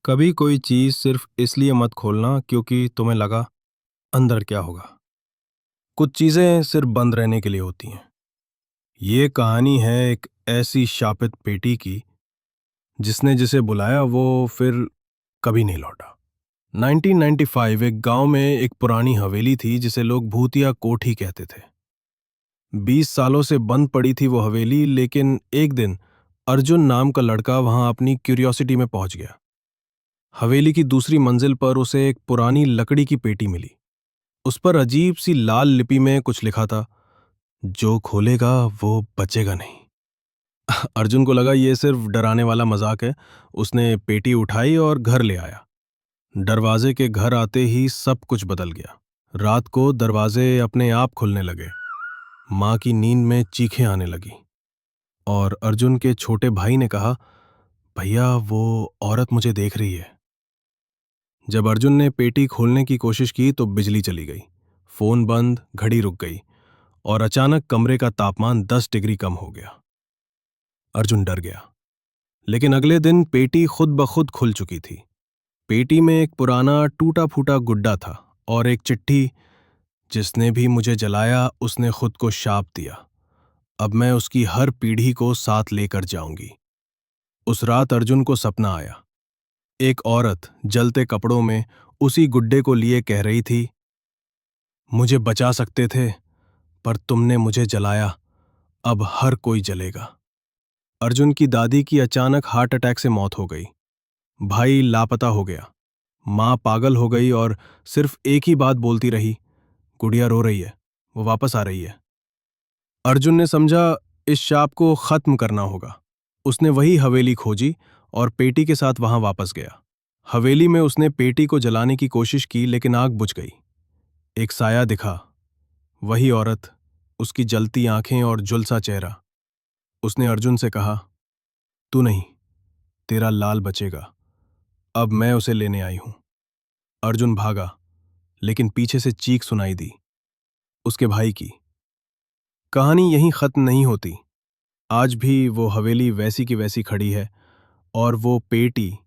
कभी कोई चीज सिर्फ इसलिए मत खोलना क्योंकि तुम्हें लगा अंदर क्या होगा। कुछ चीजें सिर्फ बंद रहने के लिए होती हैं। ये कहानी है एक ऐसी शापित पेटी की जिसने जिसे बुलाया वो फिर कभी नहीं लौटा। 1995 एक गांव में एक पुरानी हवेली थी जिसे लोग भूतिया कोठी कहते थे। 20 सालों से बंद पड़ी थी वो हवेली, लेकिन एक दिन अर्जुन नाम का लड़का वहां अपनी क्यूरियोसिटी में पहुंच गया। हवेली की दूसरी मंजिल पर उसे एक पुरानी लकड़ी की पेटी मिली। उस पर अजीब सी लाल लिपि में कुछ लिखा था, जो खोलेगा वो बचेगा नहीं। अर्जुन को लगा ये सिर्फ डराने वाला मजाक है। उसने पेटी उठाई और घर ले आया। दरवाजे के घर आते ही सब कुछ बदल गया। रात को दरवाजे अपने आप खुलने लगे। माँ की नींद में चीखें आने लगी और अर्जुन के छोटे भाई ने कहा, भैया वो औरत मुझे देख रही है। जब अर्जुन ने पेटी खोलने की कोशिश की तो बिजली चली गई, फोन बंद, घड़ी रुक गई और अचानक कमरे का तापमान 10 डिग्री कम हो गया। अर्जुन डर गया, लेकिन अगले दिन पेटी खुद ब खुद खुल चुकी थी। पेटी में एक पुराना टूटा फूटा गुड्डा था और एक चिट्ठी, जिसने भी मुझे जलाया उसने खुद को शाप दिया। अब मैं उसकी हर पीढ़ी को साथ लेकर जाऊंगी। उस रात अर्जुन को सपना आया। एक औरत जलते कपड़ों में उसी गुड्डे को लिए कह रही थी, मुझे बचा सकते थे पर तुमने मुझे जलाया, अब हर कोई जलेगा। अर्जुन की दादी की अचानक हार्ट अटैक से मौत हो गई। भाई लापता हो गया। माँ पागल हो गई और सिर्फ एक ही बात बोलती रही, गुड़िया रो रही है, वो वापस आ रही है। अर्जुन ने समझा इस शाप को खत्म करना होगा। उसने वही हवेली खोजी और पेटी के साथ वहां वापस गया। हवेली में उसने पेटी को जलाने की कोशिश की, लेकिन आग बुझ गई। एक साया दिखा, वही औरत, उसकी जलती आंखें और झुलसा चेहरा। उसने अर्जुन से कहा, तू नहीं, तेरा लाल बचेगा, अब मैं उसे लेने आई हूं। अर्जुन भागा, लेकिन पीछे से चीख सुनाई दी, उसके भाई की। कहानी यहीं खत्म नहीं होती। आज भी वो हवेली वैसी की वैसी खड़ी है और वो पेटी